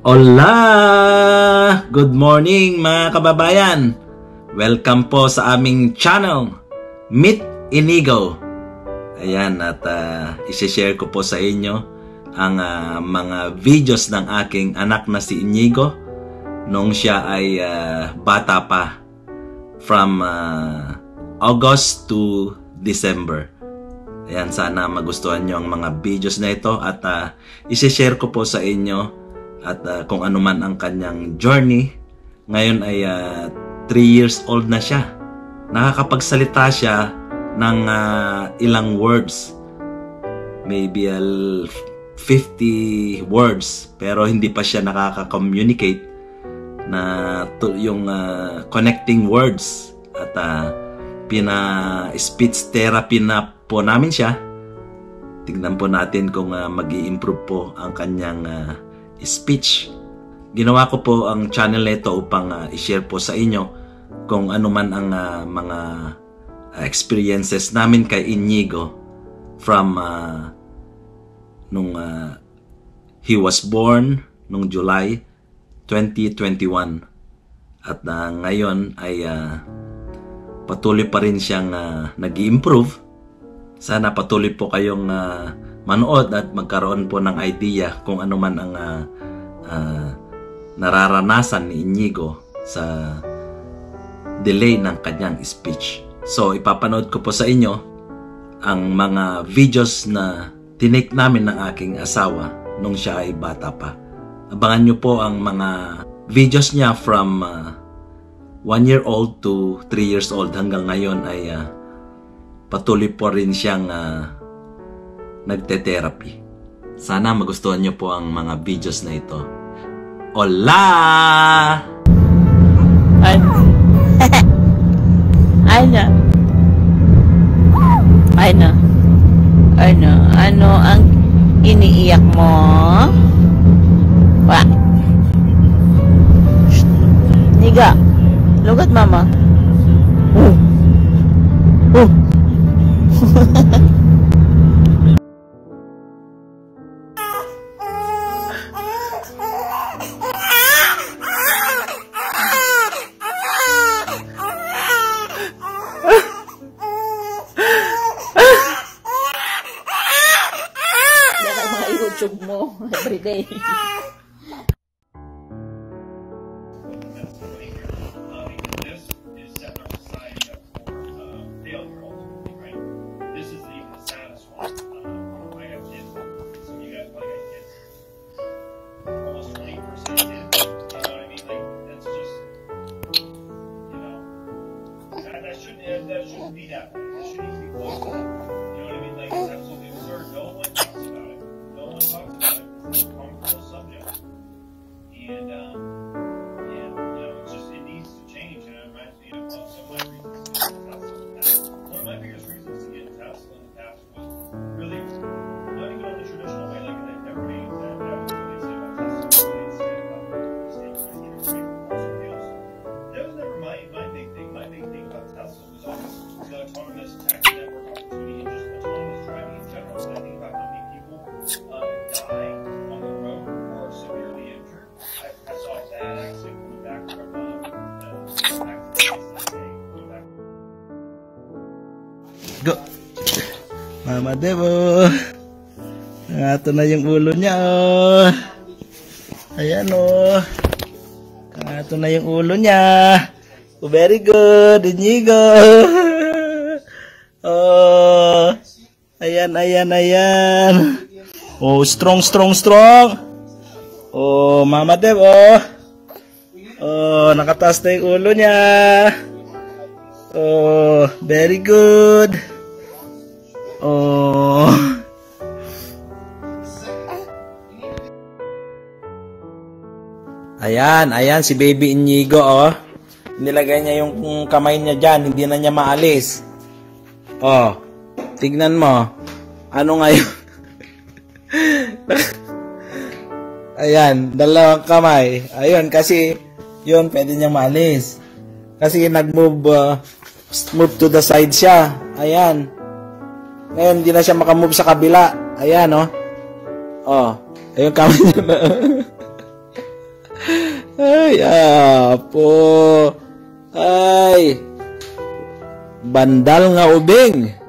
Hola! Good morning mga kababayan! Welcome po sa aming channel, Meet Inigo. Ayan, at isi-share ko po sa inyo ang mga videos ng aking anak na si Inigo nung siya ay bata pa, from August to December. Ayan, sana magustuhan nyo ang mga videos na ito at isi-share ko po sa inyo at kung ano man ang kanyang journey. Ngayon ay 3 years old na siya. Nakakapagsalita siya ng ilang words. Maybe 50 words. Pero hindi pa siya nakaka-communicate na yung connecting words. At speech therapy na po namin siya. Tignan po natin kung mag-i-improve po ang kanyang speech. Ginawa ko po ang channel nito upang i-share po sa inyo kung ano man ang mga experiences namin kay Inigo from nung he was born nung July 2021 at ngayon ay patuloy pa rin siyang nag-i-improve. Sana patuloy po kayong manood at magkaroon po ng idea kung ano man ang nararanasan ni Inigo sa delay ng kanyang speech. So ipapanood ko po sa inyo ang mga videos na tinake namin ng aking asawa nung siya ay bata pa. Abangan nyo po ang mga videos niya from 1 year old to 3 years old. Hanggang ngayon ay patuloy po rin siyang nagte-therapy. Sana magustuhan nyo po ang mga videos na ito. Hola! Ano? Ano ang iniiyak mo? Wa? Niga, lugat mama. YouTube mo everyday. That shouldn't be that way. That shouldn't be close to that. You know what I mean? Like, it's absolutely absurd. No one talks about it. No one talks about it. It's a comfortable subject. And you know, it's just, it needs to change. And it reminds me of some of my reasons to get into Tesla in the past. One of my biggest reasons to get into Tesla in the past was really not even on the traditional way. Like, everybody, that was what they say about Tesla. They say about the state of that was never my big thing. My big thing about Tesla was always the autonomous taxi network opportunity and just autonomous driving in general. And I think about how many people die on the road or are severely injured. I saw a bad accident coming back from Go! Mama Devo! Ito na yung ulo niya, oh! Ayan, oh! Ito na yung ulo niya. Oh, very good, Inigo. Oh, ayan. Oh, strong. Oh, Mama Dev, oh. Oh, nakataas na yung ulo niya. Oh, very good. Oh. Ayan si baby Inigo, oh. Nilagay niya yung kamay niya dyan, hindi na niya maalis. Oh, tignan mo. Ano ngayon? Ayan, dalawang kamay. Ayun, kasi yun, pwede niya maalis. Kasi nag-move to the side siya. Ayan. Ngayon, hindi na siya makamove sa kabila. Ayan, oh. Oh, ayun kamay niya na. Ay, apo. Ay. Bandal nga ubing.